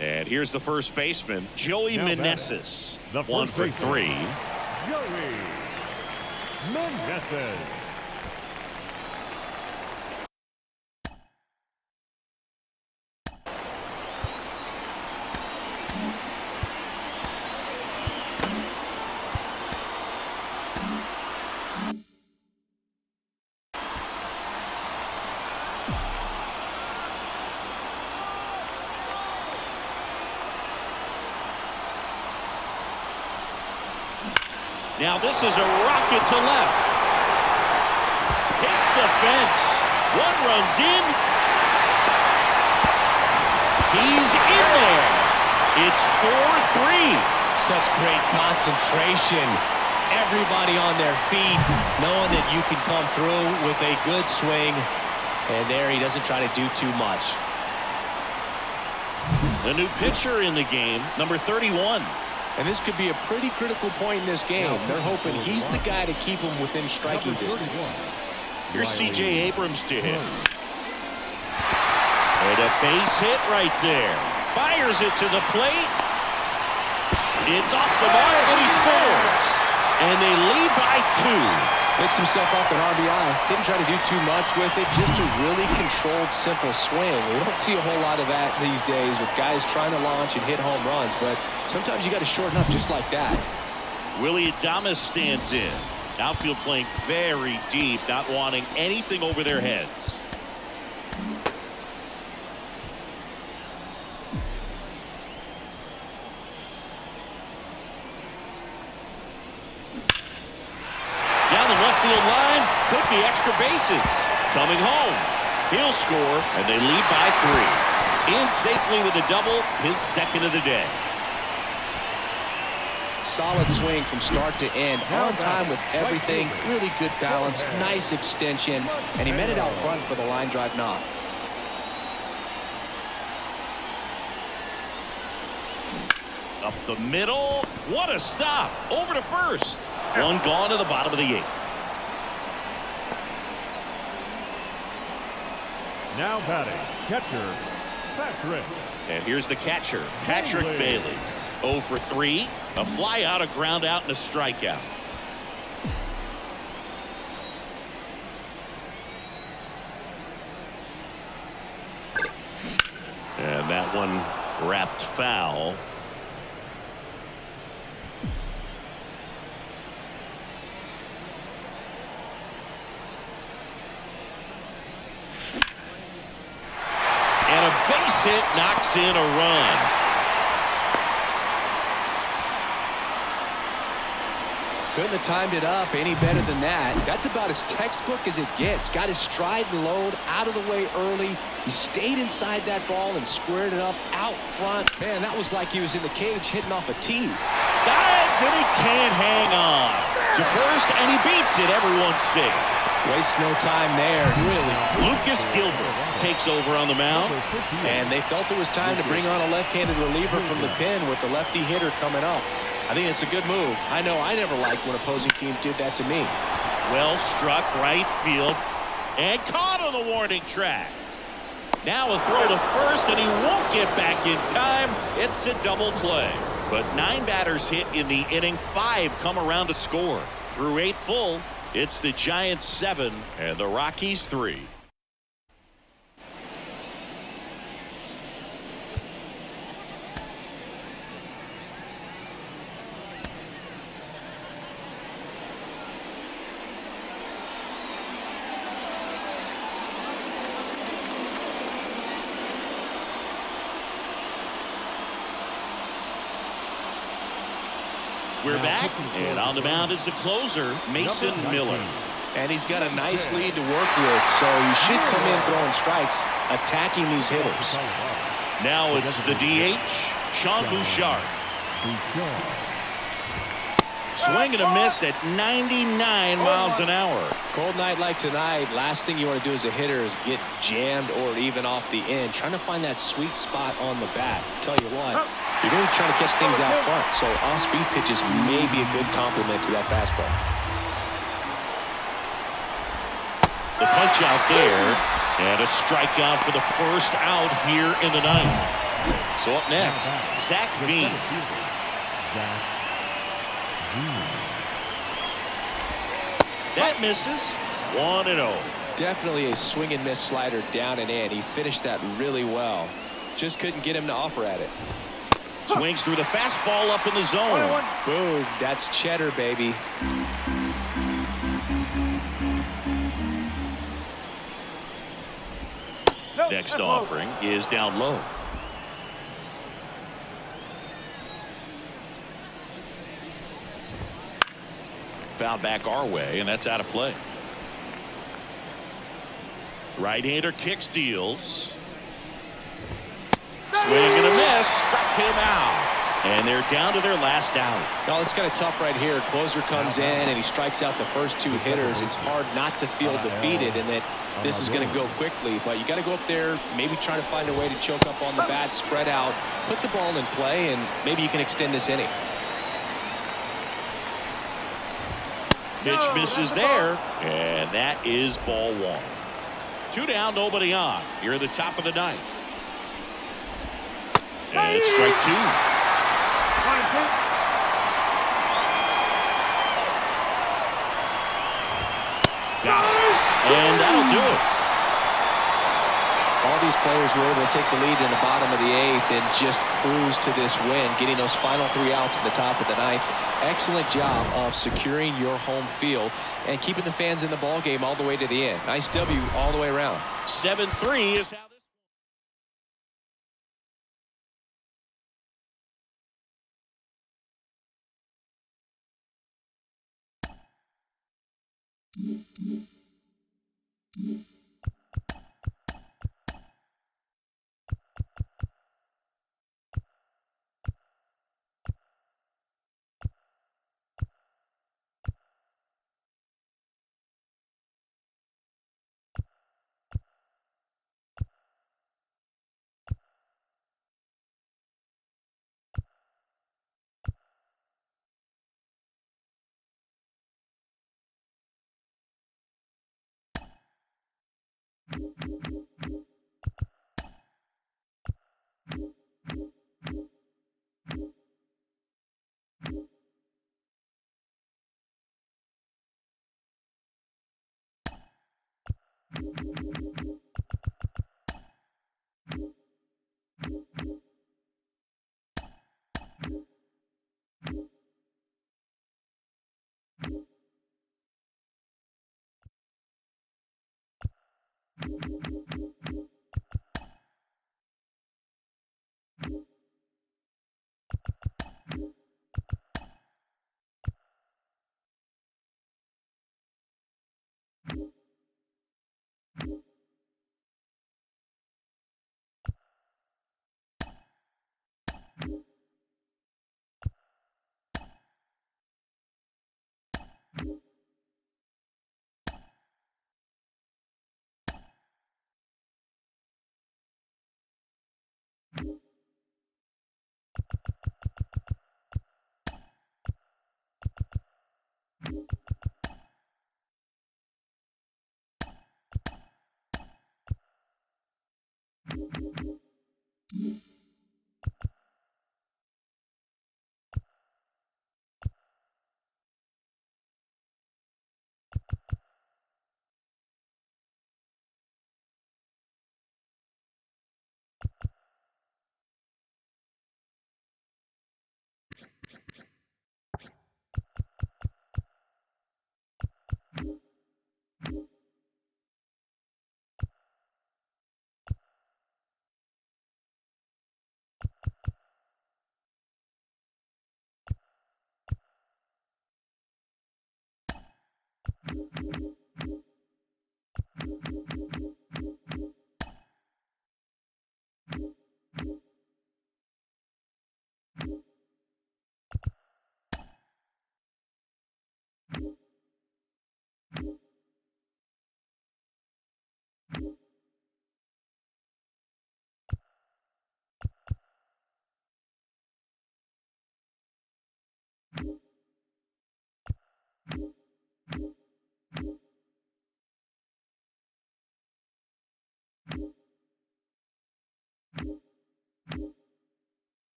And here's the first baseman, Joey Meneses. 1 for 3. Joey Meneses. Now this is a rocket to left. Hits the fence. One runs in. He's in there. It's 4-3. Such great concentration. Everybody on their feet, knowing that you can come through with a good swing. And there he doesn't try to do too much. The new pitcher in the game, number 31. And this could be a pretty critical point in this game. They're hoping he's the guy to keep him within striking distance. Here's C.J. Abrams to hit. And a base hit right there. Fires it to the plate. It's off the mark and he scores. And they lead by 2. Picks himself up an RBI. Didn't try to do too much with it. Just a really controlled, simple swing. We don't see a whole lot of that these days with guys trying to launch and hit home runs. But sometimes you got to shorten up just like that. Willie Adames stands in. Outfield playing very deep, not wanting anything over their heads. Down the left field line, could be extra bases. Coming home, he'll score, and they lead by 3. In safely with a double, his second of the day. Solid swing from start to end, on time with everything, really good balance, nice extension, and he met it out front for the line drive knock. Up the middle, what a stop, over to first. One gone to the bottom of the 8th. Now batting, catcher, Patrick. And here's the catcher, Patrick Bailey. 0 for 3, a fly out, a ground out, and a strikeout. And that one wrapped foul. And a base hit knocks in a run. Couldn't have timed it up any better than that. That's about as textbook as it gets. Got his stride and load out of the way early. He stayed inside that ball and squared it up out front. Man, that was like he was in the cage hitting off a tee. Dives and he can't hang on. To first, and he beats it. Everyone's safe. Waste no time there, really. Lucas Gilbert takes over on the mound. And they felt it was time to bring on a left-handed reliever from the pen with the lefty hitter coming up. I think it's a good move. I know I never liked when opposing teams did that to me. Well struck right field and caught on the warning track. Now a throw to first, and he won't get back in time. It's a double play. But 9 batters hit in the inning. 5 come around to score. Through 8 full, it's the Giants 7 and the Rockies 3. We're back, and on the mound is the closer, Mason Miller. And he's got a nice lead to work with, so he should come in throwing strikes, attacking these hitters. Now it's the DH, Sean Bouchard. Swing and a miss at 99 miles an hour. Cold night like tonight, last thing you want to do as a hitter is get jammed or even off the end. Trying to find that sweet spot on the bat. Tell you what, you're really trying to catch things out front, so off-speed pitches may be a good complement to that fastball. The punch out there, and a strikeout for the first out here in the ninth. So up next, Zach Bean. That misses. 1-0. Definitely a swing and miss slider down and in. He finished that really well. Just couldn't get him to offer at it. Swings through the fastball up in the zone. Boom. That's cheddar, baby. Next offering is down low. Foul back our way, and that's out of play. Right-hander kicks, deals. Swing and a miss. Struck him out. And they're down to their last out. Well, it's kind of tough right here. Closer comes in, and he strikes out the first 2 hitters. It's hard not to feel defeated in that this is going to go quickly. But you got to go up there, maybe try to find a way to choke up on the bat, spread out, put the ball in play, and maybe you can extend this inning. Pitch misses there, and that is ball 1. 2 down, nobody on. Here at the top of the ninth. And it's strike 2. Got it. And that'll do it. All these players were able to take the lead in the bottom of the 8th and just cruise to this win, getting those final 3 outs at the top of the 9th. Excellent job of securing your home field and keeping the fans in the ball game all the way to the end. Nice W all the way around. 7-3 is how this.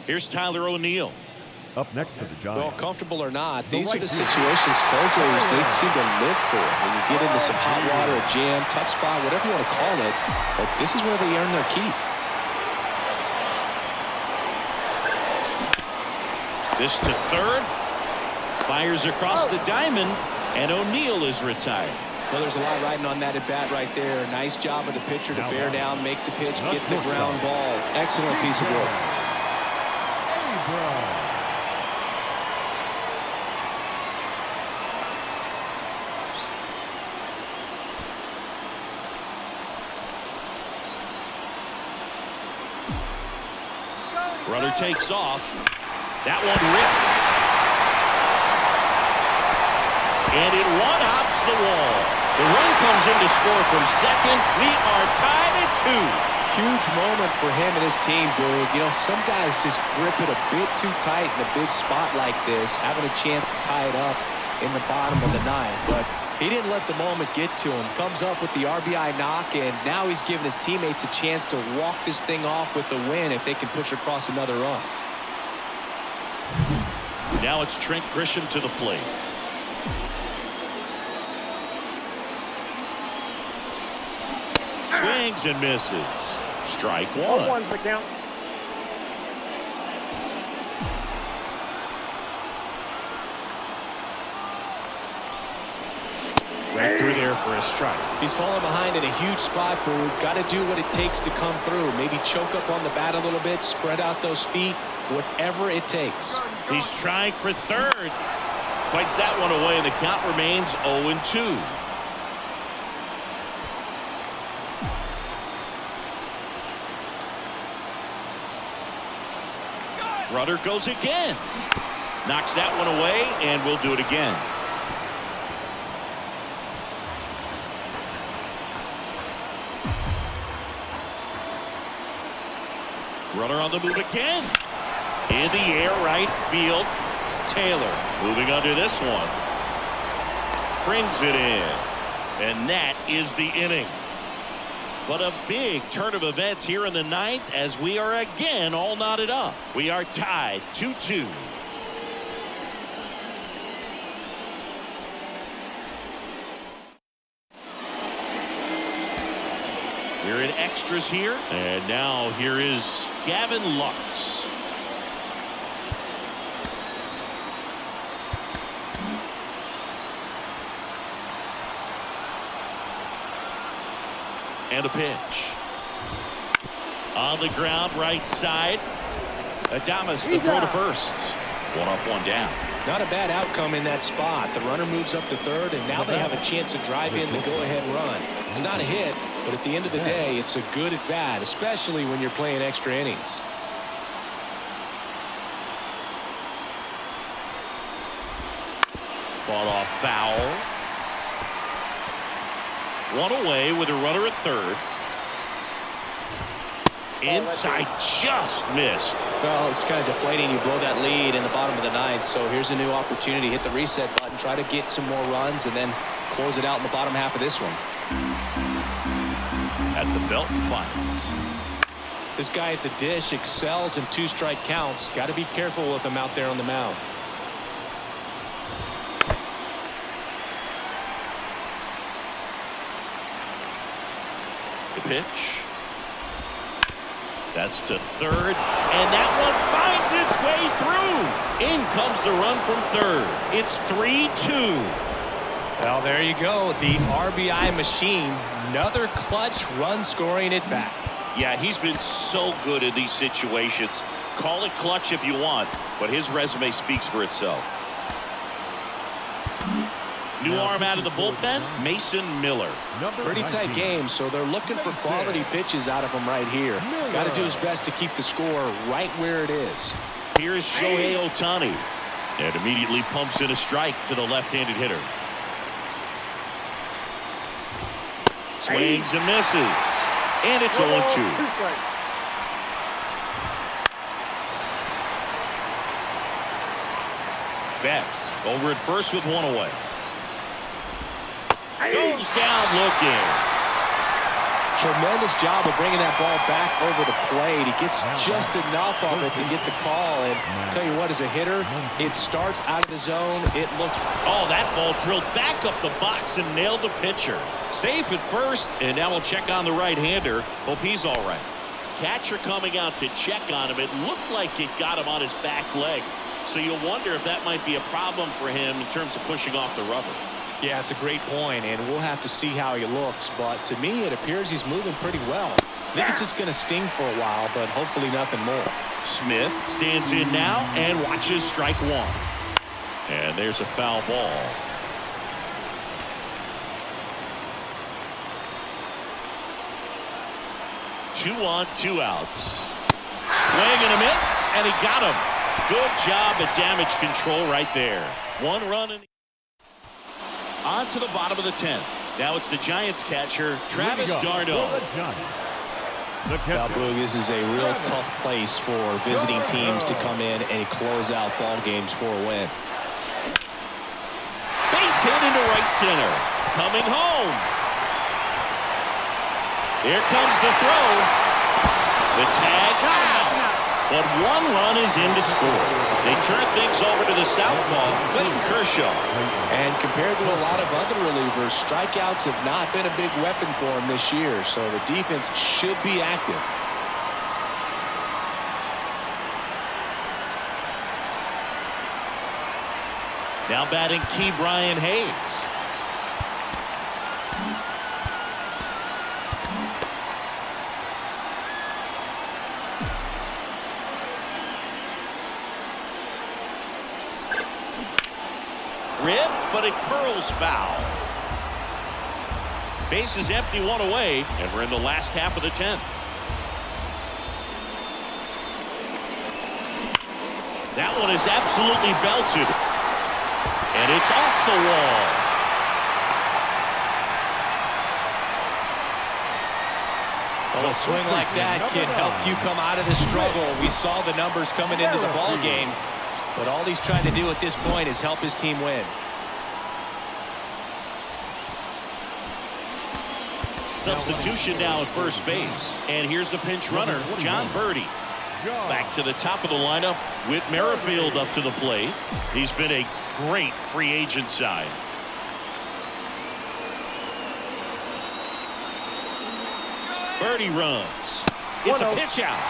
Here's Tyler O'Neill. Up next for the Well, Giants. comfortable or not, these right are the field. situations closers they seem to live for. When you get into some hot water, a jam, tough spot, whatever you want to call it, but this is where they earn their keep. This to third. Fires across the diamond, and O'Neill is retired. Well, there's a lot riding on that at bat right there. Nice job of the pitcher to bear down, make the pitch, get the ground ball. Excellent piece of work. Runner takes off. That one ripped. And it one-hops the wall. The run comes in to score from second. We are tied at 2. Huge moment for him and his team, Boog. You know, some guys just grip it a bit too tight in a big spot like this, having a chance to tie it up in the bottom of the ninth. But he didn't let the moment get to him. Comes up with the RBI knock, and now he's giving his teammates a chance to walk this thing off with the win if they can push across another run. Now it's Trent Grisham to the plate. Swings and misses. Strike one. One's the count. Right through there for a strike. He's falling behind in a huge spot, Boog. Got to do what it takes to come through. Maybe choke up on the bat a little bit, spread out those feet, whatever it takes. He's trying for third. Fights that one away, and the count remains 0-2. Runner goes again. Knocks that one away, and we'll do it again. Runner on the move again. In the air, right field. Taylor moving under this one. Brings it in. And that is the inning. But a big turn of events here in the ninth as we are again all knotted up. We are tied 2-2. We're in extras here. And now here is Gavin Lux. And a pitch. On the ground, right side. Adames, the throw to first. One up, one down. Not a bad outcome in that spot. The runner moves up to third, and now they have a chance to drive in the go-ahead run. It's not a hit, but at the end of the day, it's a good at-bat, especially when you're playing extra innings. Fought off foul. One away with a runner at third. Inside, just missed. Well, it's kind of deflating. You blow that lead in the bottom of the ninth, so here's a new opportunity. Hit the reset button, try to get some more runs, and then close it out in the bottom half of this one. At the Belton Finals. This guy at the dish excels in 2-strike counts. Got to be careful with him out there on the mound. The pitch. That's to third, and that one finds its way through. In comes the run from third. It's 3-2. Well, there you go. The RBI machine. Another clutch run scoring at bat. Yeah, he's been so good in these situations. Call it clutch if you want, but his resume speaks for itself. New arm out of the bullpen, Mason Miller. Pretty tight game, so they're looking for quality pitches out of him right here. Got to do his best to keep the score right where it is. Here's Shohei Ohtani. And immediately pumps in a strike to the left-handed hitter. Swings and misses. And it's 0-2. Betts over at first with one away. Goes down looking. Tremendous job of bringing that ball back over the plate. He gets just enough of it to get the call. And I'll tell you what, as a hitter, it starts out of the zone. It looks... Oh, that ball drilled back up the box and nailed the pitcher. Safe at first, and now we'll check on the right-hander. Hope he's all right. Catcher coming out to check on him. It looked like it got him on his back leg. So you'll wonder if that might be a problem for him in terms of pushing off the rubber. Yeah, it's a great point, and we'll have to see how he looks. But to me, it appears he's moving pretty well. I think it's just going to sting for a while, but hopefully nothing more. Smith stands in now and watches strike one. And there's a foul ball. Two on, two outs. Swing and a miss, and he got him. Good job at damage control right there. One run in the... On to the bottom of the 10th. Now it's the Giants catcher, Travis d'Arnaud. Now, Boog, this is a real tough place for visiting teams to come in and close out ball games for a win. Base hit into right center. Coming home. Here comes the throw. The tag out. But one run is in to score. They turn things over to the southpaw, Clayton Kershaw. And compared to a lot of other relievers, strikeouts have not been a big weapon for him this year, so the defense should be active. Now batting Key Brian Hayes. Ripped, but it curls foul. Base is empty, one away, and we're in the last half of the 10th. That one is absolutely belted. And it's off the wall. Well, a swing like that can help you come out of the struggle. We saw the numbers coming into the ball game. But all he's trying to do at this point is help his team win. Substitution now at first base. And here's the pinch runner, John Birdie. Back to the top of the lineup with Merrifield up to the plate. He's been a great free agent sign. Birdie runs. It's a pitch out.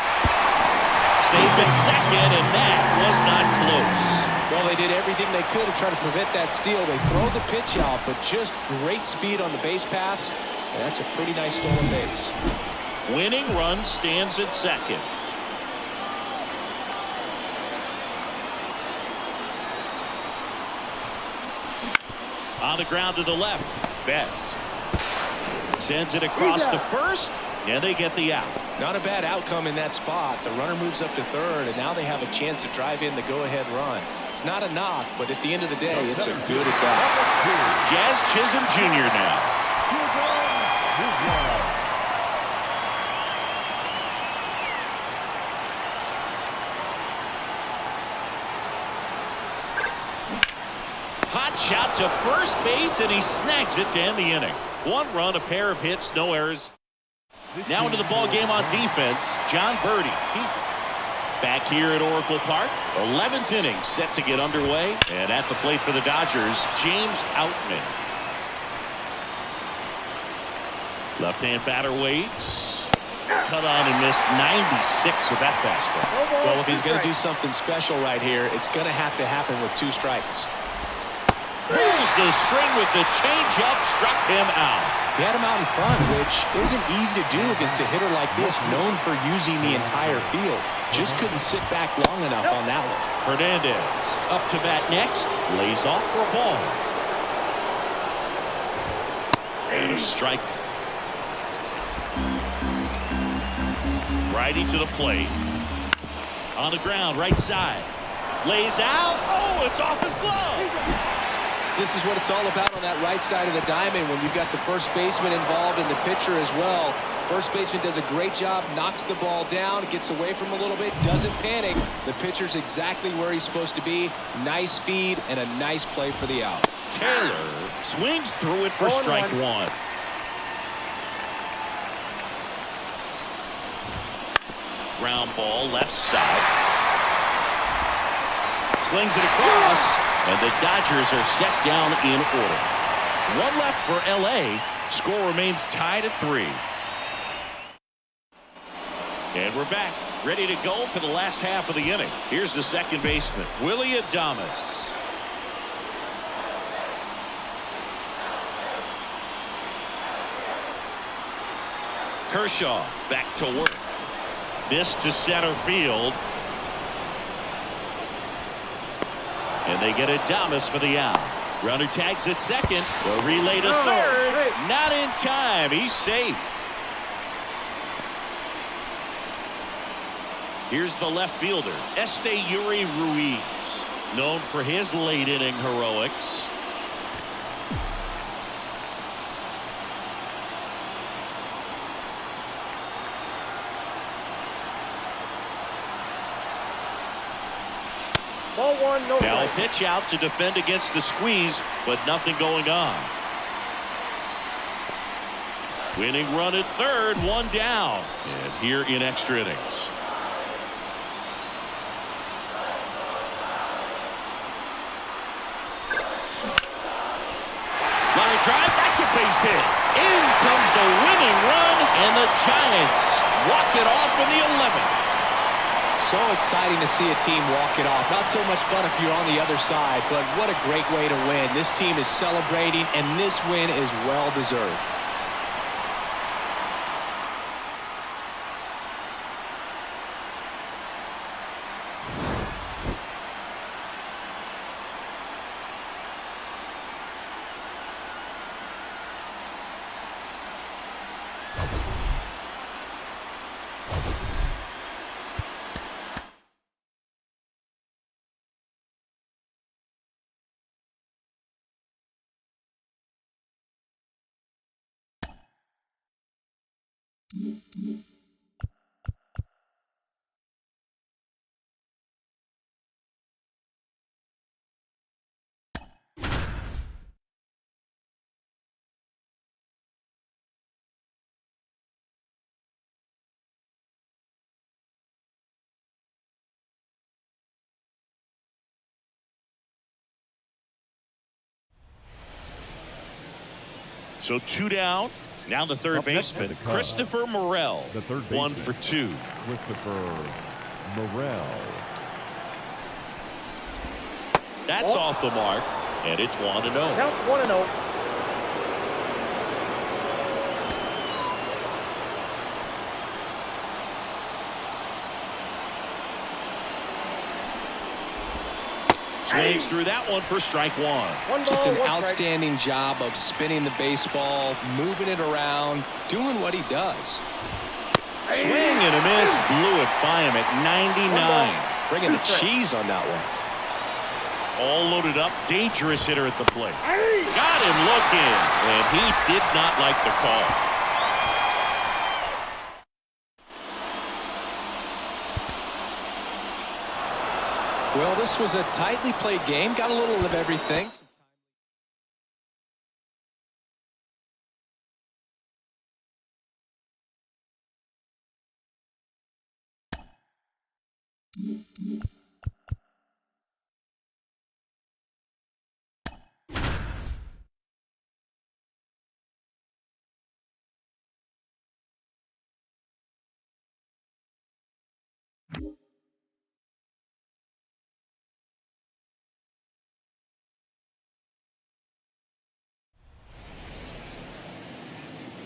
Safe at second, and that was not close. Well, they did everything they could to try to prevent that steal. They throw the pitch out, but just great speed on the base paths. And that's a pretty nice stolen base. Winning run stands at second. On the ground to the left. Betts sends it across to first, and they get the out. Not a bad outcome in that spot. The runner moves up to third, and now they have a chance to drive in the go-ahead run. It's not a knock, but at the end of the day, it's a good at-bat. Jazz Chisholm Jr. now. Hot shot to first base, and he snags it to end the inning. One run, a pair of hits, no errors. Now into the ball game on defense, John Birdie. He's back here at Oracle Park. 11th inning set to get underway. And at the plate for the Dodgers, James Outman. Left-hand batter waits. Cut on and missed 96 with that fastball. Well, if he's going to do something special right here, it's going to have to happen with 2 strikes. Pulls the string with the changeup, struck him out. He had him out in front, which isn't easy to do against a hitter like this, known for using the entire field. Just couldn't sit back long enough on that one. Hernandez up to bat next, lays off for a ball. And a strike. Righty to the plate. On the ground, right side. Lays out. Oh, it's off his glove. This is what it's all about on that right side of the diamond when you've got the first baseman involved and the pitcher as well. First baseman does a great job, knocks the ball down, gets away from him a little bit, doesn't panic. The pitcher's exactly where he's supposed to be. Nice feed and a nice play for the out. Taylor swings through it for strike one. Ground ball left side. Slings it across, and the Dodgers are set down in order. One left for L.A. Score remains tied at 3. And we're back, ready to go for the last half of the inning. Here's the second baseman, Willie Adames. Kershaw back to work. This to center field. And they get Adames for the out. Runner tags at second. The relay to third. Not in time. He's safe. Here's the left fielder, Yuri Ruiz, known for his late inning heroics. Ball one, no Now a strike. pitch out to defend against the squeeze, but nothing going on. Winning run at third, one down. And here in extra innings. Line drive, that's a base hit. In comes the winning run, and the Giants walk it off in the 11th. So exciting to see a team walk it off. Not so much fun if you're on the other side, but what a great way to win. This team is celebrating, and this win is well deserved. So 2 down. Now the third Up next baseman, at the Christopher Morel. The third 1 baseman, for 2. Christopher Morel. That's off the mark, and it's 1-0. Count 1-0. Swings through that one for strike one. Just an 1 ball, 1 strike. outstanding job of spinning the baseball, moving it around, doing what he does. Swing and a miss. Blew it by him at 99. Bringing the cheese on that one. All loaded up. Dangerous hitter at the plate. Got him looking, and he did not like the call. Well, this was a tightly played game. Got a little of everything.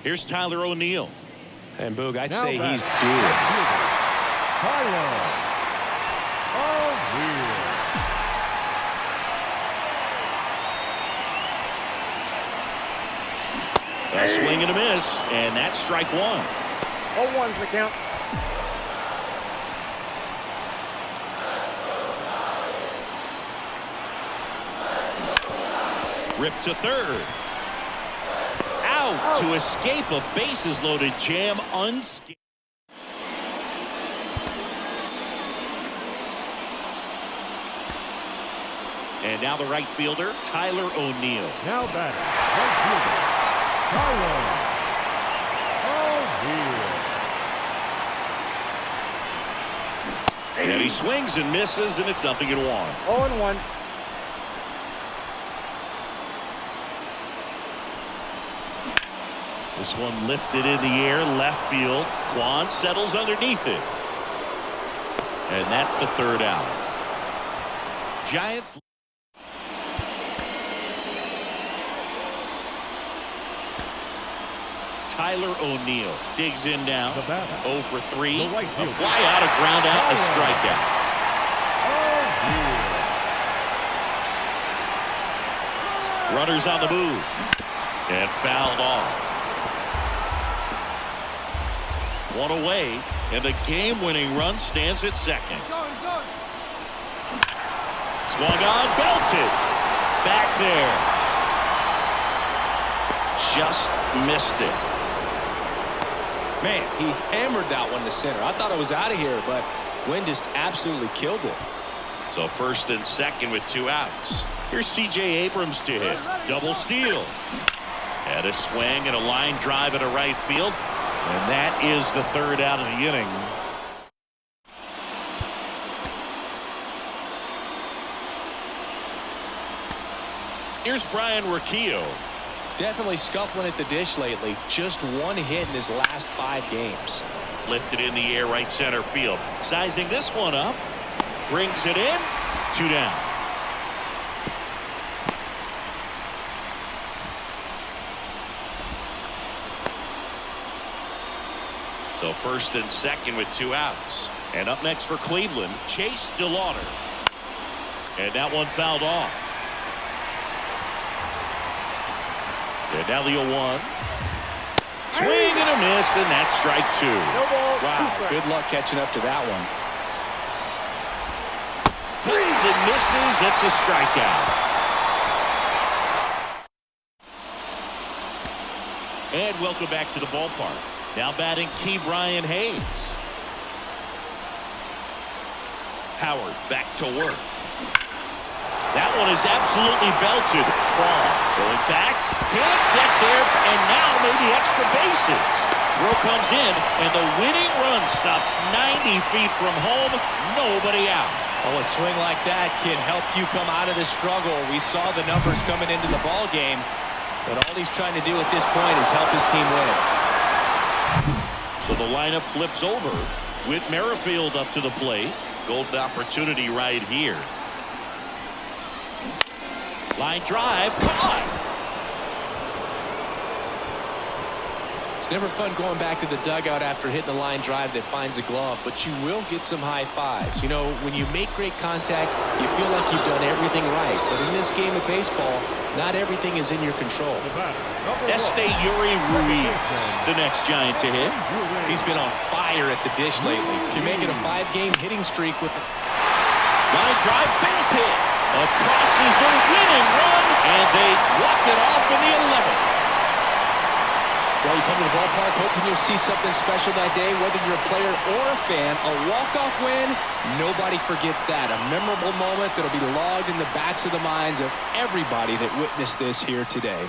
Here's Tyler O'Neill. And Boog, I'd Now say back. he's due. Tyler O'Neill. A swing and a miss, and that's strike one. 0-1's the count. Ripped to third. Out to escape a bases-loaded jam unscathed. And now the right fielder, Tyler O'Neill. Now batting, right fielder, Tyler O'Neill. And he swings and misses, and it's 0-1. 0-1. This one lifted in the air, left field. Kwan settles underneath it. And that's the third out. Giants. Tyler O'Neill digs in now. 0 for 3. The right A fielder. fly out, a ground out, and a strikeout. Runners on the move. And fouled off. One away, and the game-winning run stands at second. Swung on, belted. Back there. Just missed it. Man, he hammered that one to center. I thought it was out of here, but Wynn just absolutely killed it. So first and second with 2 outs. Here's C.J. Abrams to hit. Double steal. Had a swing and a line drive into right field. And that is the third out of the inning. Here's Brian Urquijo. Definitely scuffling at the dish lately. Just 1 hit in his last 5 games. Lifted in the air, right center field. Sizing this one up. Brings it in. 2 down. So first and second with 2 outs. And up next for Cleveland, Chase DeLauter. And that one fouled off. And now the 0-1. Swing and a miss, and that's strike 2. No ball. Wow, 2 strikes. good luck catching up to that one. Hits and misses. It's a strikeout. And welcome back to the ballpark. Now batting Key Brian Hayes. Howard back to work. That one is absolutely belted. Crawl going back. Can't get there. And now maybe extra bases. Throw comes in. And the winning run stops 90 feet from home. Nobody out. Oh, a swing like that can help you come out of the struggle. We saw the numbers coming into the ball game. But all he's trying to do at this point is help his team win. So the lineup flips over. Whit Merrifield up to the plate. Golden opportunity right here. Line drive. Caught. It's never fun going back to the dugout after hitting a line drive that finds a glove, but you will get some high fives. You know, when you make great contact, you feel like you've done everything right. But in this game of baseball, not everything is in your control. Yuri Ruiz, the next Giant to hit. He's been on fire at the dish lately. Can make it a 5-game hitting streak with a Line drive, base hit. Across is the winning run, and they walk it off in the 11th. Well, you come to the ballpark hoping you'll see something special that day, whether you're a player or a fan. A walk-off win, nobody forgets that. A memorable moment that'll be logged in the backs of the minds of everybody that witnessed this here today.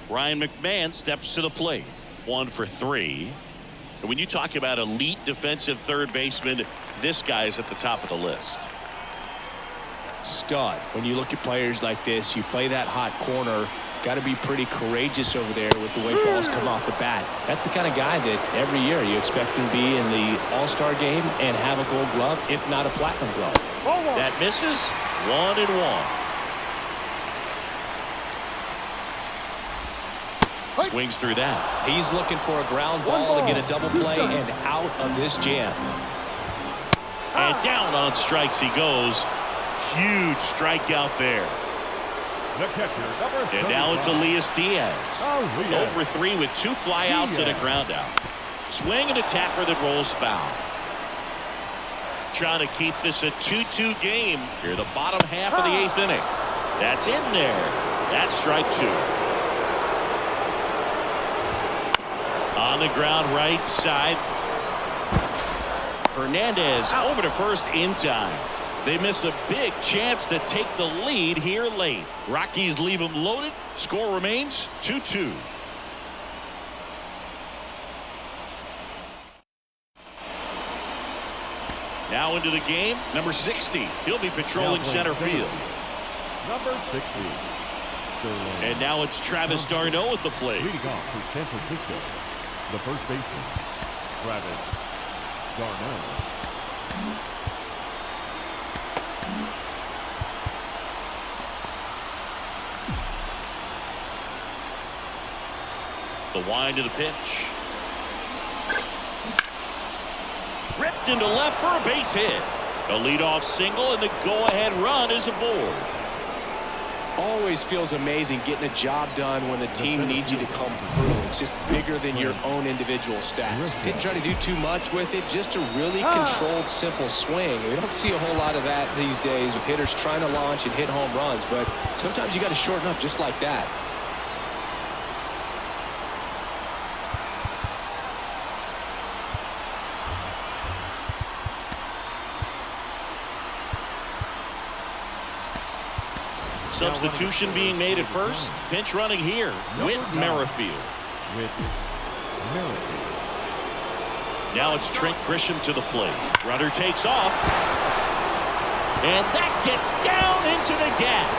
Ryan McMahon steps to the plate. 1 for 3. And when you talk about elite defensive third baseman, this guy is at the top of the list. Stud. When you look at players like this, you play that hot corner, got to be pretty courageous over there with the way balls come off the bat. That's the kind of guy that every year you expect him to be in the All-Star game and have a Gold Glove, if not a Platinum Glove. That misses. 1-1. Swings through that. He's looking for a ground ball to get a double play and out of this jam. And down on strikes he goes. Huge strikeout there. The catcher, number And now it's 35. Elias Diaz. Elias. 0 for 3 with 2 flyouts and a ground out. Swing and a tapper that rolls foul. Trying to keep this a 2-2 game here, the bottom half of the 8th inning. That's in there. That's strike 2. On the ground right side. Hernandez over to first in time. They miss a big chance to take the lead here late. Rockies leave them loaded. Score remains 2-2. Now into the game, number 60. He'll be patrolling center field. Number 60. Sterling. And now it's Travis d'Arnaud at the plate. Leading off for San Francisco. The first baseman, Travis Darnell. The wind to the pitch. Ripped into left for a base hit. A leadoff single, and the go-ahead run is aboard. Always feels amazing getting a job done when the team needs you to come through. It's just bigger than your own individual stats. Didn't try to do too much with it, just a really controlled, simple swing. We don't see a whole lot of that these days with hitters trying to launch and hit home runs, but sometimes you got to shorten up just like that. Substitution being made at first. Pinch running here. Whit Merrifield. Now it's Trent Grisham to the plate. Runner takes off. And that gets down into the gap.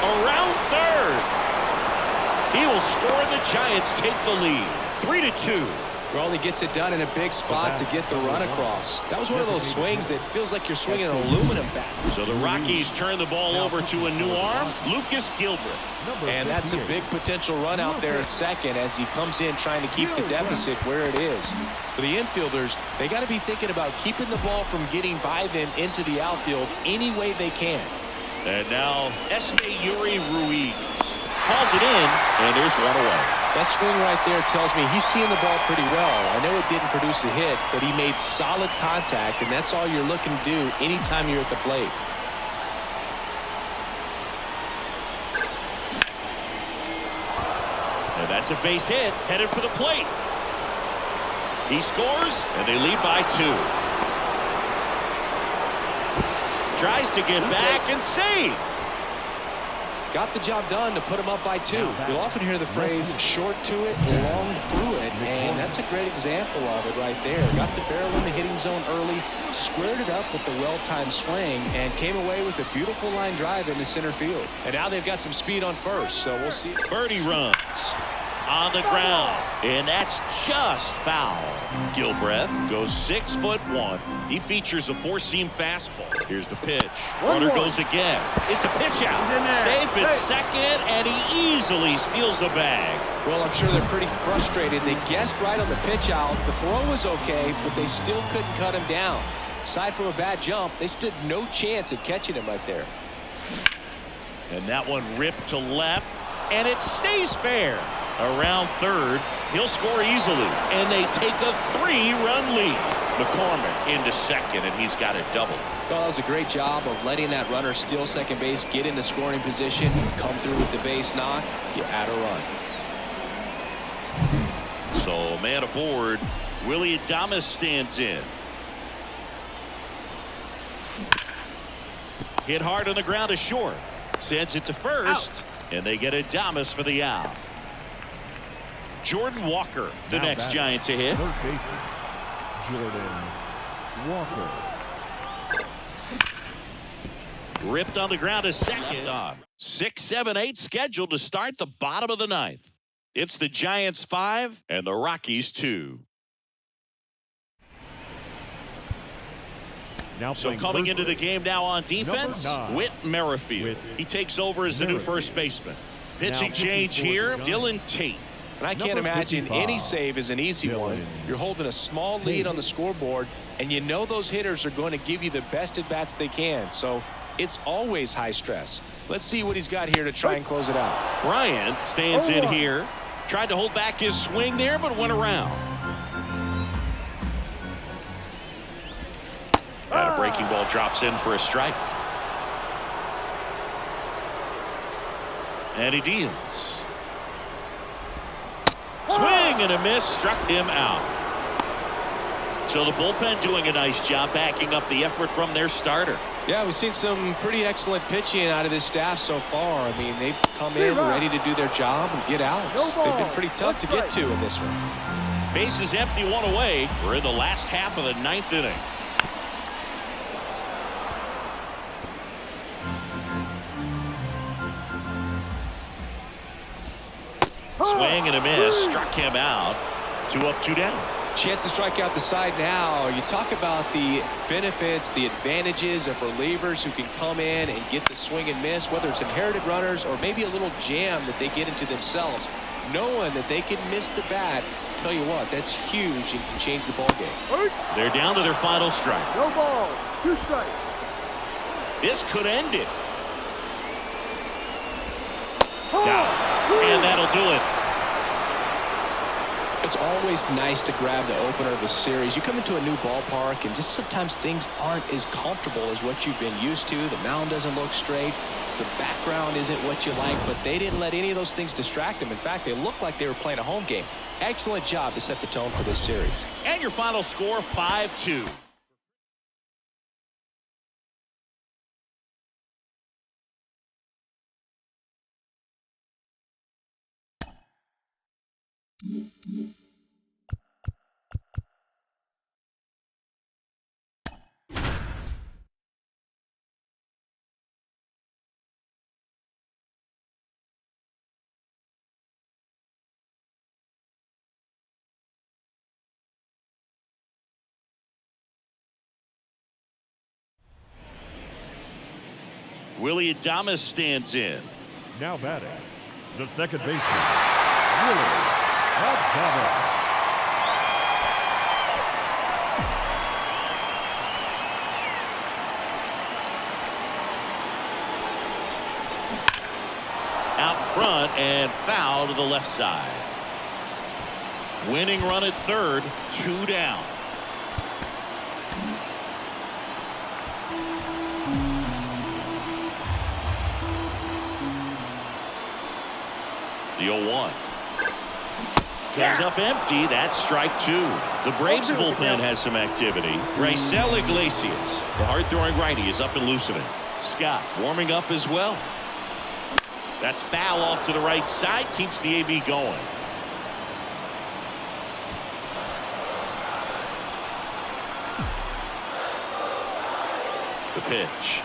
Around third. He will score and the Giants take the lead. 3-2. Well, he gets it done in a big spot to get the run across. That was one of those swings that feels like you're swinging an aluminum bat. So the Rockies turn the ball over to a new arm, Lucas Gilbert. And that's a big potential run out there at second as he comes in trying to keep the deficit where it is. For the infielders, they got to be thinking about keeping the ball from getting by them into the outfield any way they can. And now Esteury Ruiz calls it in, and there's one away. That swing right there tells me he's seeing the ball pretty well. I know it didn't produce a hit, but he made solid contact, and that's all you're looking to do anytime you're at the plate. And that's a base hit, headed for the plate. He scores, and they lead by 2. Tries to get back and save. Got the job done to put him up by 2. You'll often hear the phrase short to it, long through it, and that's a great example of it right there. Got the barrel in the hitting zone early, squared it up with the well-timed swing, and came away with a beautiful line drive into center field. And now they've got some speed on first, so we'll see. Birdie runs on the ground, and that's just foul. Gilbreth goes 6'1". He features a 4-seam fastball. Here's the pitch. Runner goes again. It's a pitch out. Safe at second, and he easily steals the bag. Well, I'm sure they're pretty frustrated. They guessed right on the pitch out. The throw was okay, but they still couldn't cut him down. Aside from a bad jump, they stood no chance at catching him right there. And that one ripped to left, and it stays fair. Around third, he'll score easily, and they take a 3-run lead. McCormick into second, and he's got a double. Well, that was a great job of letting that runner steal second base, get into scoring position, come through with the base knock. You add a run. So, man aboard, Willie Adames stands in. Hit hard on the ground to short. Sends it to first, and they get Adames for the out. Jordan Walker, the next Giant to hit. Third baseman, Jordan Walker. Ripped on the ground to second. 6, 7, 8 scheduled to start the bottom of the 9th. It's the Giants 5 and the Rockies 2. So coming into the game now on defense, Whit Merrifield. He takes over as the new first baseman. Pitching change here, Dylan Tate. And I can't imagine any save is an easy one. You're holding a small lead on the scoreboard, and you know those hitters are going to give you the best at-bats they can. So it's always high stress. Let's see what he's got here to try and close it out. Bryant stands in here. Tried to hold back his swing there, but went around. And a breaking ball drops in for a strike. And he deals. Swing and a miss, struck him out. So the bullpen doing a nice job backing up the effort from their starter. Yeah, we've seen some pretty excellent pitching out of this staff so far. I mean, they've come in ready to do their job and get outs. They've been pretty tough to get to in this one. Base is empty, one away. We're in the last half of the 9th inning. Swing and a miss. Struck him out. 2 up, 2 down. Chance to strike out the side now. You talk about the benefits, the advantages of relievers who can come in and get the swing and miss, whether it's inherited runners or maybe a little jam that they get into themselves. Knowing that they can miss the bat, tell you what, that's huge and can change the ball game. They're down to their final strike. No ball. 2 strikes. This could end it. Down. And that'll do it. It's always nice to grab the opener of a series. You come into a new ballpark and just sometimes things aren't as comfortable as what you've been used to. The mound doesn't look straight. The background isn't what you like, but they didn't let any of those things distract them. In fact, they looked like they were playing a home game. Excellent job to set the tone for this series. And your final score, 5-2. Willie Adames stands in. Now batting, the second baseman, Willie Adames. Out front and foul to the left side. Winning run at third, 2 down. The 0-1. Comes up empty. That's strike 2. The Braves bullpen has some activity. Raisel Iglesias, the hard-throwing righty, is up and loosening. Scott warming up as well. That's foul off to the right side. Keeps the AB going. The pitch.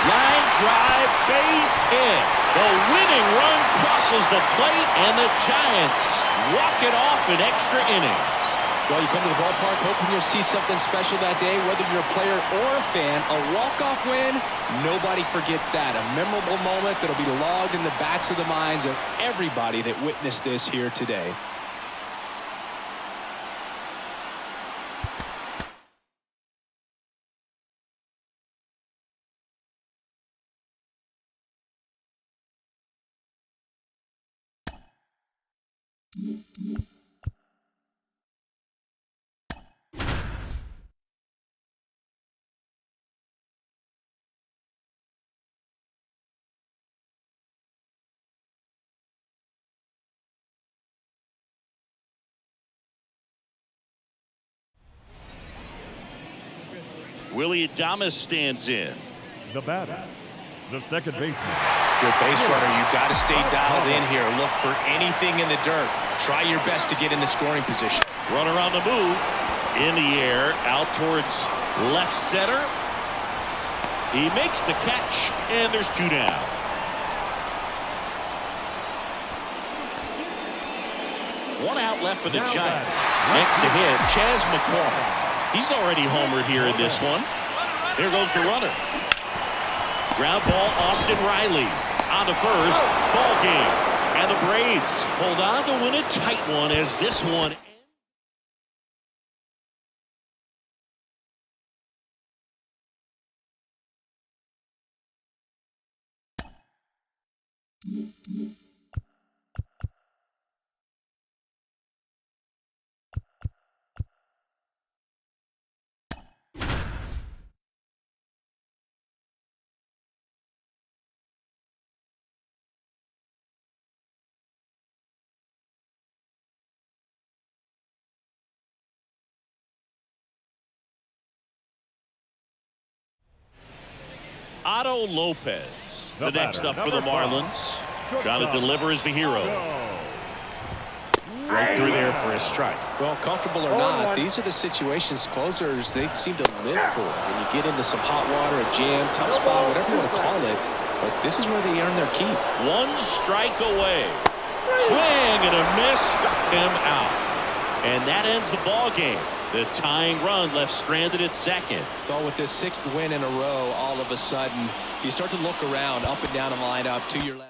Line drive, base hit. The winning run crosses the plate, and the Giants walk it off in extra innings. Well, you come to the ballpark hoping you'll see something special that day, whether you're a player or a fan. A walk-off win, nobody forgets that. A memorable moment that'll be logged in the backs of the minds of everybody that witnessed this here today. Willie Adames stands in. The batter, the second baseman. Good base runner, you've got to stay dialed in here. Look for anything in the dirt. Try your best to get in the scoring position. Runner on the move. In the air, out towards left center. He makes the catch, and there's 2 down. One out left for the Giants. Next to hit, Chas McCormick. He's already homered here in this one. There goes the runner. Ground ball, Austin Riley on to first. Ball game. And the Braves hold on to win a tight one as this one Otto Lopez, the next up for the Marlins. Trying to deliver as the hero. Right through there for a strike. Well, comfortable or not, these are the situations closers they seem to live for. When you get into some hot water, a jam, tough spot, whatever you want to call it, but this is where they earn their keep. One strike away. Swing and a miss, struck him out. And that ends the ball game. The tying run left stranded at second. So with this 6th win in a row, all of a sudden, you start to look around, up and down the lineup, to your left.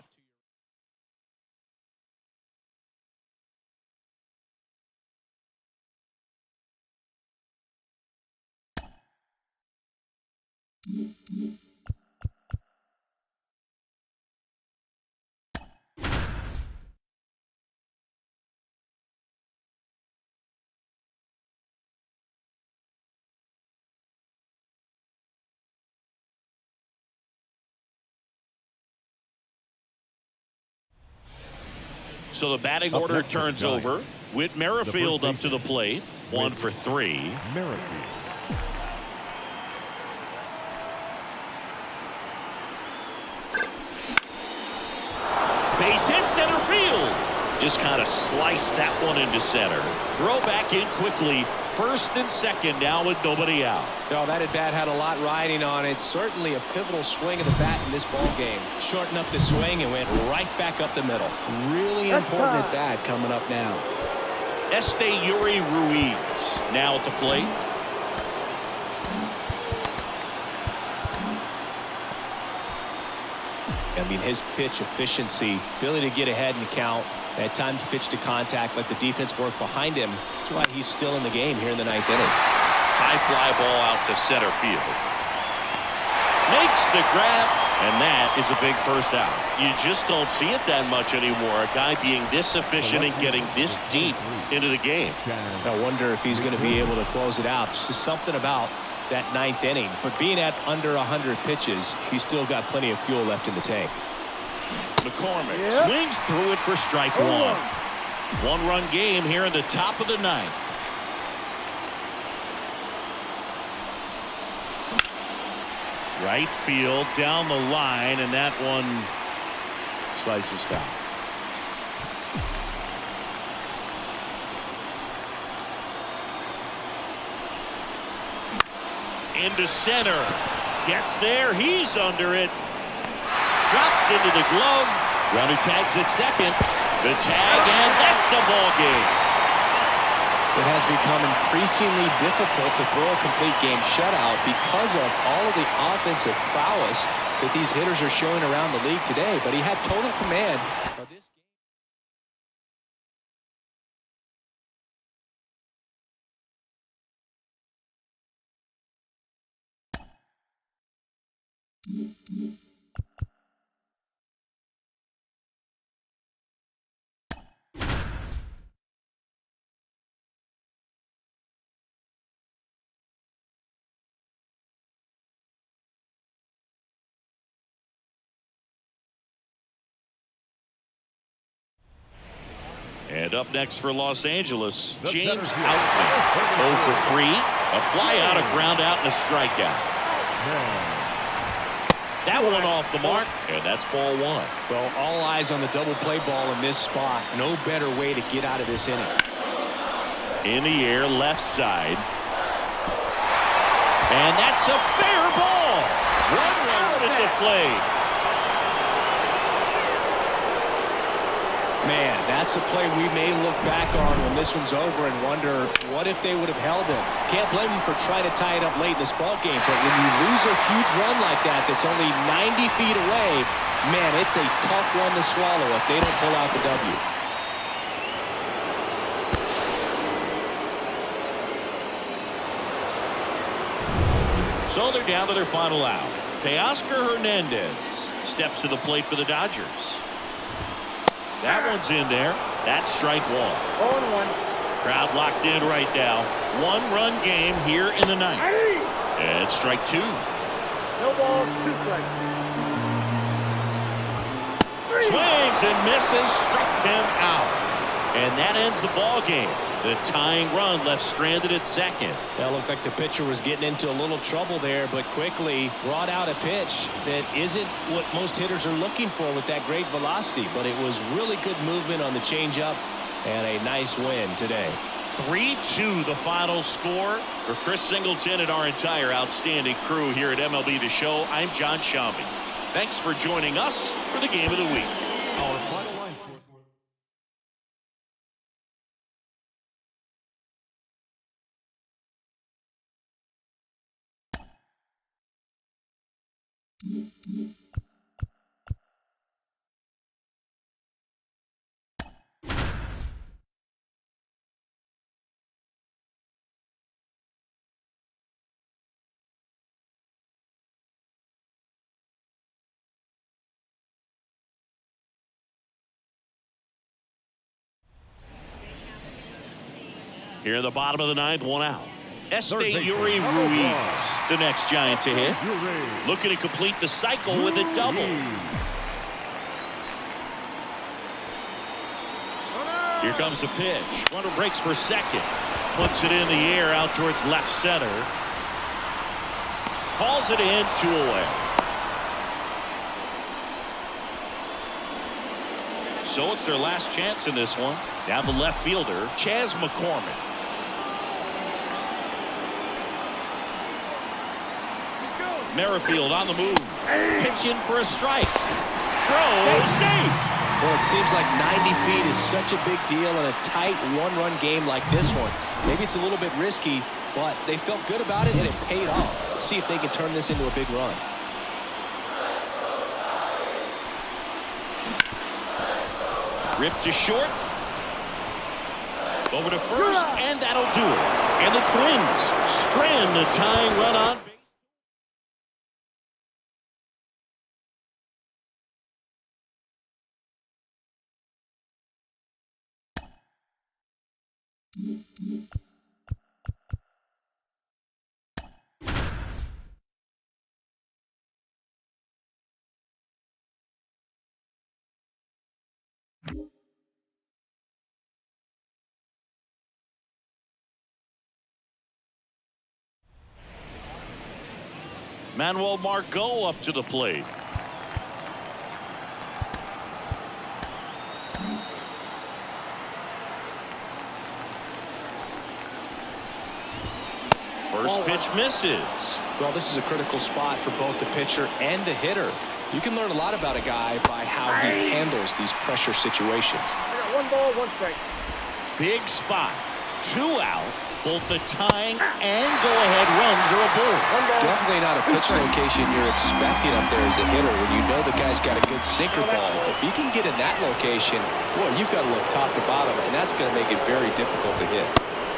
So the batting Up order next turns for the over. Whit Merrifield up to the plate. 1 for 3. Merrifield. Base hit center field. Just kind of sliced that one into center. Throw back in quickly. First and second now with nobody out. Oh, that at bat had a lot riding on it. Certainly a pivotal swing of the bat in this ball game. Shortened up the swing and went right back up the middle. Really important at bat coming up now. Yuri Ruiz now at the plate. I mean, his pitch efficiency, ability to get ahead in the count, at times pitch to contact, let the defense work behind him. That's why he's still in the game here in the 9th inning. High fly ball out to center field. Makes the grab, and that is a big first out. You just don't see it that much anymore. A guy being this efficient and getting this deep into the game. I wonder if he's going to be able to close it out. There's just something about that 9th inning. But being at under 100 pitches, he's still got plenty of fuel left in the tank. McCormick swings through it for strike one. 1-run game here in the top of the 9th. Right field down the line, and that one slices foul. Into center. Gets there. He's under it. Drops into the glove. Runner tags at second. The tag, and that's the ball game. It has become increasingly difficult to throw a complete game shutout because of all of the offensive prowess that these hitters are showing around the league today. But he had total command of this game. And up next for Los Angeles, James Outman. 0 for 3. A fly out, a ground out, and a strikeout. That one off the mark, and that's ball one. Well, all eyes on the double play ball in this spot. No better way to get out of this inning. In the air, left side. And that's a fair ball. 1 run at the plate. Man, that's a play we may look back on when this one's over and wonder what if they would have held him. Can't blame him for trying to tie it up late in this ball game, but when you lose a huge run like that that's only 90 feet away, man, it's a tough one to swallow if they don't pull out the W. So they're down to their final out. Teoscar Hernandez steps to the plate for the Dodgers. That one's in there. That's strike one. 0-1. Crowd locked in right now. 1-run game here in the 9th. And strike two. No balls, 2 strikes. Swings and misses, struck him out. And that ends the ball game. The tying run left stranded at second. That looked like the pitcher was getting into a little trouble there, but quickly brought out a pitch that isn't what most hitters are looking for with that great velocity. But it was really good movement on the changeup and a nice win today. 3-2 the final score. For Chris Singleton and our entire outstanding crew here at MLB The Show, I'm John Shambi. Thanks for joining us for the Game of the Week. Our final line score. Here in the bottom of the ninth, one out. Third baseman, Yuri number Ruiz, one. the next Giant to hit. Yuri. Looking to complete the cycle with a double. Here comes the pitch. Runner breaks for second. Puts it in the air out towards left center. Calls it in, 2 away. So it's their last chance in this one. Down the left fielder, Chas McCormick. Merrifield on the move. Pitching for a strike. Throw, safe. Well, it seems like 90 feet is such a big deal in a tight one-run game like this one. Maybe it's a little bit risky, but they felt good about it, and it paid off. Let's see if they can turn this into a big run. Ripped to short. Over to first, and that'll do it. And the Twins strand the tying run on base. Manuel Margot up to the plate. First pitch misses. Well, this is a critical spot for both the pitcher and the hitter. You can learn a lot about a guy by how he handles these pressure situations. I got 1 ball, 1 strike. Big spot. 2 out. Both the tying and go-ahead runs are aboard. Definitely not a pitch location you're expecting up there as a hitter when you know the guy's got a good sinker ball. If he can get in that location, boy, you've got to look top to bottom, and that's going to make it very difficult to hit.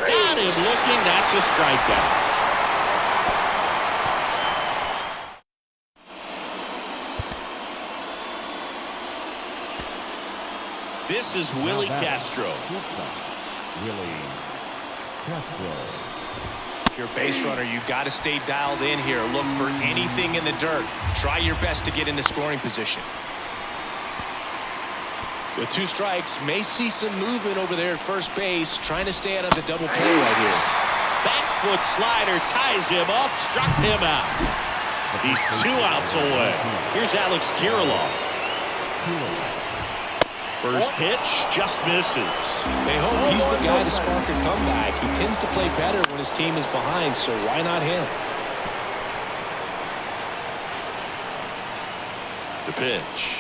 Got him looking. That's a strikeout. This is Willie Castro. Willie Castro. If you're a base runner, you've got to stay dialed in here. Look for anything in the dirt. Try your best to get into scoring position. With 2 strikes, may see some movement over there at first base, trying to stay out of the double play right here. Back foot slider ties him up, struck him out. He's 2 outs away. Here's Alex Kirilloff. First pitch just misses. They hope he's the guy to spark a comeback. He tends to play better when his team is behind, so why not him? The pitch.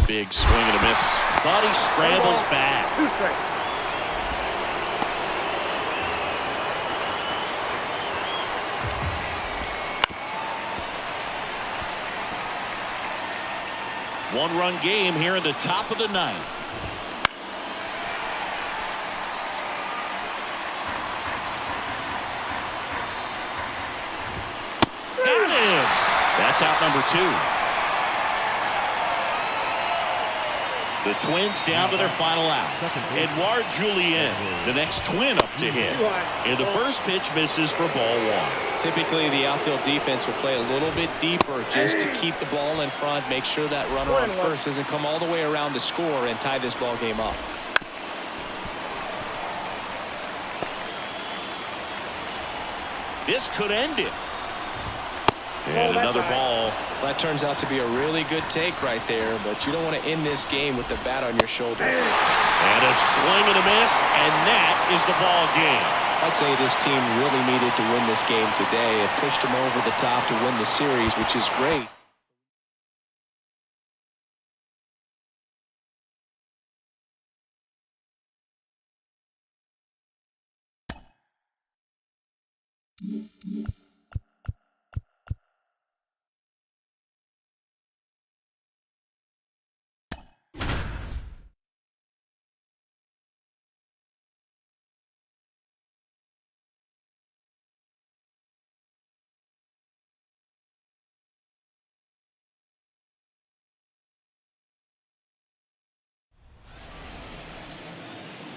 Big swing and a miss. But he scrambles back. 2 strikes. One-run game here in the top of the ninth. Got it. That's out number 2. The Twins down to their final out. Edouard Julien, the next Twin up to hit. And the first pitch misses for ball 1. Typically, the outfield defense will play a little bit deeper just to keep the ball in front, make sure that runner on first doesn't come all the way around to score and tie this ball game up. This could end it. And another ball. That turns out to be a really good take right there, but you don't want to end this game with the bat on your shoulder. And a swing and a miss, and that is the ball game. I'd say this team really needed to win this game today. It pushed them over the top to win the series, which is great.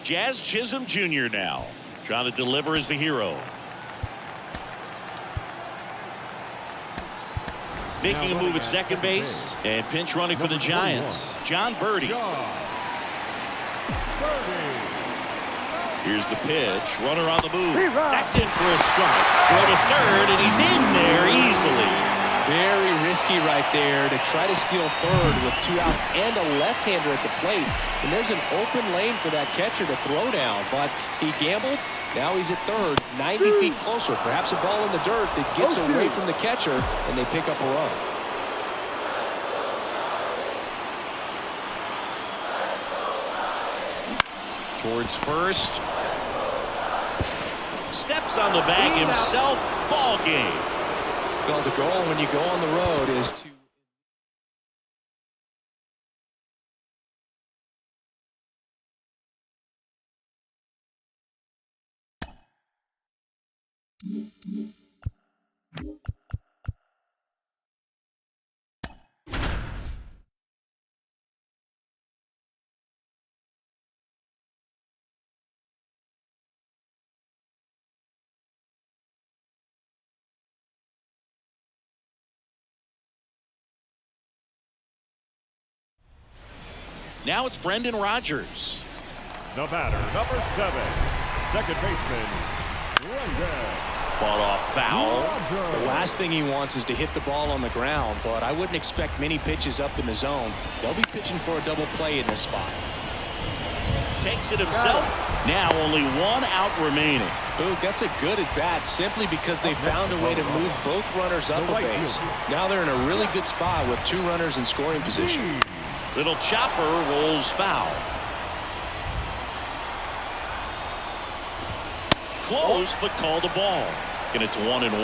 Jazz Chisholm Jr. now trying to deliver as the hero. Making a move at second base and pinch running for the Giants. John Birdie. Here's the pitch. Runner on the move. That's in for a strike. Throw to third, and he's in there easily. Very risky right there to try to steal third with 2 outs and a left-hander at the plate. And there's an open lane for that catcher to throw down, but he gambled. Now he's at third, 90 feet closer. Perhaps a ball in the dirt that gets away from the catcher, and they pick up a run. Towards first. Steps on the bag himself. Ball game. Well, the goal when you go on the road is to Now it's Brendan Rodgers. The batter, number 7, second baseman, Brendan. Fought off foul. the last thing he wants is to hit the ball on the ground, but I wouldn't expect many pitches up in the zone. They'll be pitching for a double play in this spot. Takes it himself. Now only 1 out remaining. Boog, that's a good at bat simply because they found a way to move both runners up a base. Now they're in a really good spot with 2 runners in scoring position. Little chopper rolls foul. Close, but called a ball. And it's 1-1.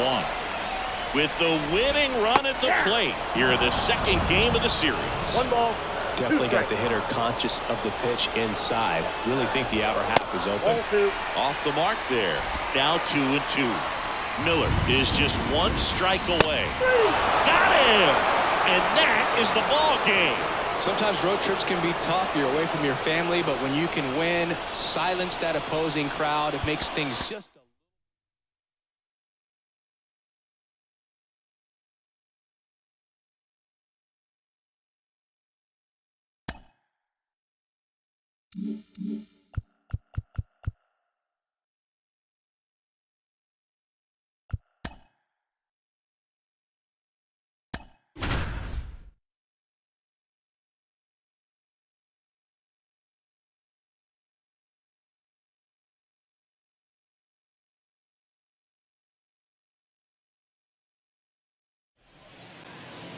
With the winning run at the plate. Here in the second game of the series. 1 ball. Definitely got the hitter conscious of the pitch inside. Really think the outer half is open. Ball 2. Off the mark there. Now 2-2. Miller is just 1 strike away. Got him! And that is the ball game. Sometimes road trips can be tough. You're away from your family, but when you can win, silence that opposing crowd, it makes things just a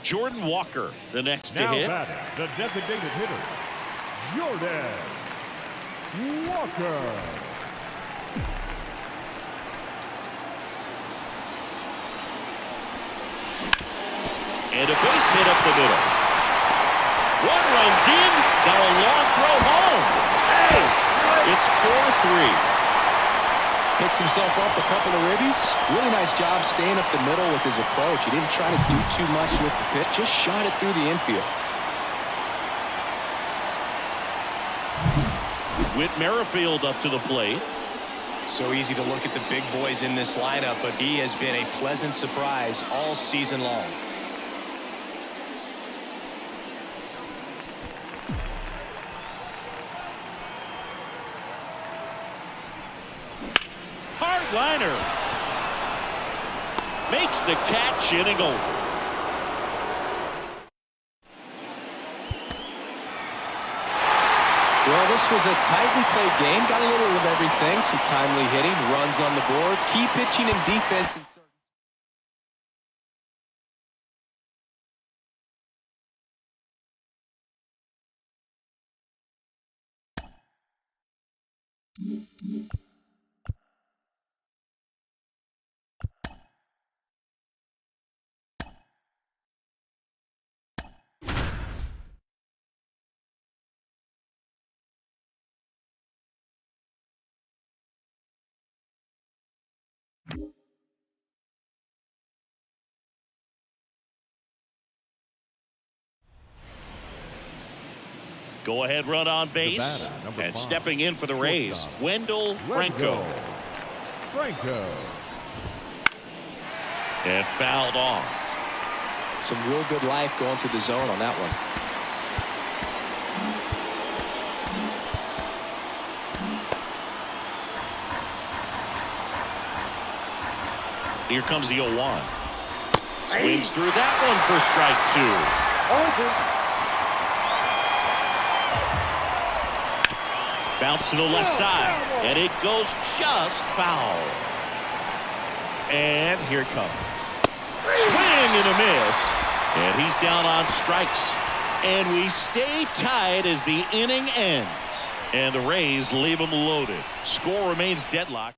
Jordan Walker, the next to Now hit. batting, the designated hitter, Jordan Walker. And a base hit up the middle. 1 runs in. Got a long throw home. It's 4-3. picks himself up a couple of ribbies. Really nice job staying up the middle with his approach. He didn't try to do too much with the pitch. Just shot it through the infield. Whit Merrifield up to the plate. So easy to look at the big boys in this lineup, but he has been a pleasant surprise all season long. Hardliner makes the catch, inning over. Well, this was a tightly played game. Got a little of everything. Some timely hitting, runs on the board, key pitching and defense. Go ahead run on base. batter, number And 5, stepping in for the Rays, shortstop, Wendell Franco. Franco. And fouled off. Some real good life going through the zone on that one. Here comes the 0-1. Swings through that one for strike 2. Bounce to the left side, and it goes just foul. And here it comes. Swing and a miss, and he's down on strikes. And we stay tied as the inning ends. And the Rays leave them loaded. Score remains deadlocked.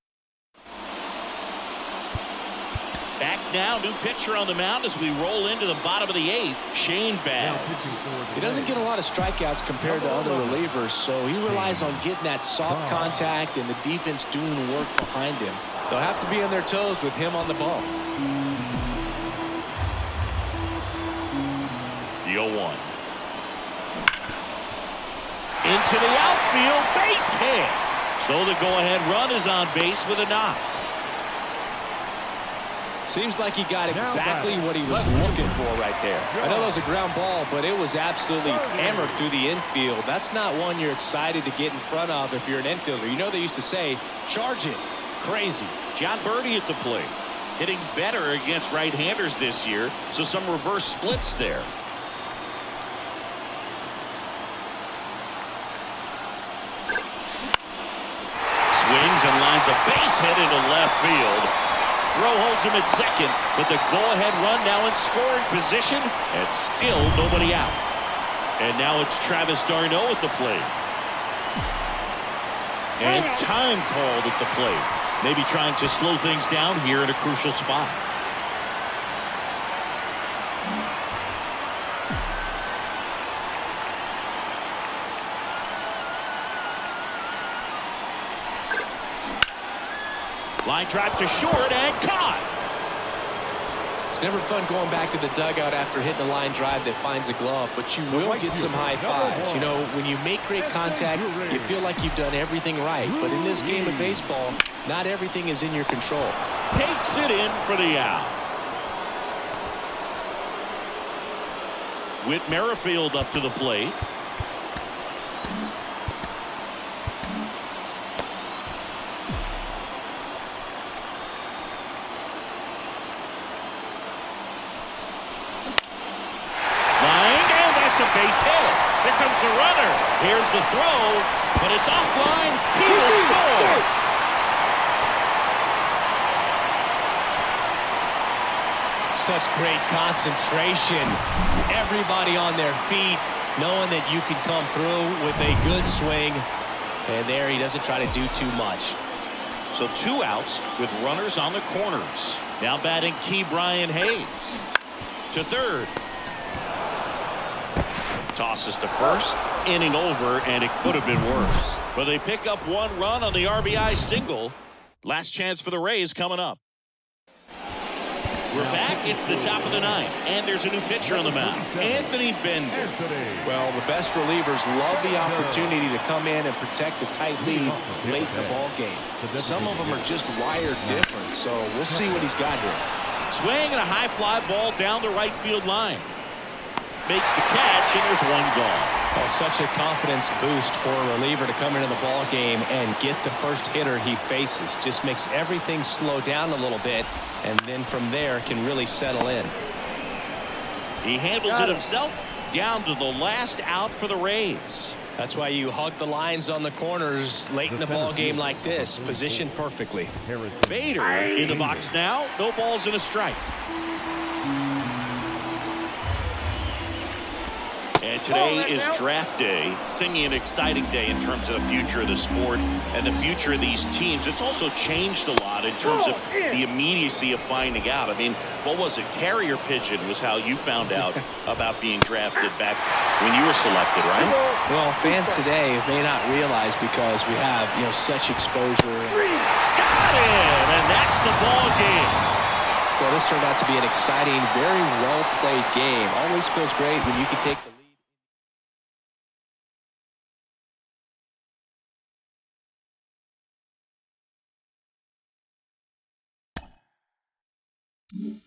Back now, new pitcher on the mound as we roll into the bottom of the 8th, Shane Baz. He doesn't get a lot of strikeouts compared to other relievers, so he relies on getting that soft contact and the defense doing work behind him. They'll have to be on their toes with him on the ball. The 0-1. Into the outfield, base hit. So the go-ahead run is on base with a knock. Seems like he got exactly what he was looking for right there. I know that was a ground ball, but it was absolutely hammered through the infield. That's not one you're excited to get in front of if you're an infielder. You know they used to say, charge it. Crazy. John Birdie at the plate. Hitting better against right-handers this year, so some reverse splits there. Swings and lines a base hit into left field. Throw holds him at second, but the go-ahead run now in scoring position, and still nobody out. And now it's Travis d'Arnaud at the plate. And time called at the plate. Maybe trying to slow things down here in a crucial spot. Line drive to short and caught. It's never fun going back to the dugout after hitting a line drive that finds a glove, but you will get some high fives. You know, when you make great contact, you feel like you've done everything right. But in this game of baseball, not everything is in your control. Takes it in for the out. Whit Merrifield up to the plate. Base hit. Here comes the runner. Here's the throw, but it's offline. He will score. Such great concentration. Everybody on their feet, knowing that you can come through with a good swing. And there he doesn't try to do too much. So 2 outs with runners on the corners. Now batting Key Brian Hayes. To third. Tosses to first, inning over, and it could have been worse. But they pick up 1 run on the RBI single. Last chance for the Rays coming up. We're back. It's the top of the 9th, and there's a new pitcher on the mound, Anthony Bender. Well, the best relievers love the opportunity to come in and protect a tight lead late in the ball game. Some of them are just wired different, so we'll see what he's got here. Swing and a high fly ball down the right field line. Makes the catch, and there's 1 gone. Well, such a confidence boost for a reliever to come into the ball game and get the first hitter he faces. Just makes everything slow down a little bit, and then from there can really settle in. He handles it himself down to the last out for the Rays. That's why you hug the lines on the corners late in the ball game like this, positioned perfectly. Bader in the box now. No balls and a strike. And today is draft day, singing an exciting day in terms of the future of the sport and the future of these teams. It's also changed a lot in terms of the immediacy of finding out. I mean, what was it? Carrier pigeon was how you found out about being drafted back when you were selected, right? Well, fans today may not realize because we have, such exposure. Got him, and that's the ball game. Well, this turned out to be an exciting, very well-played game. Always feels great when you can take the Mm-hmm.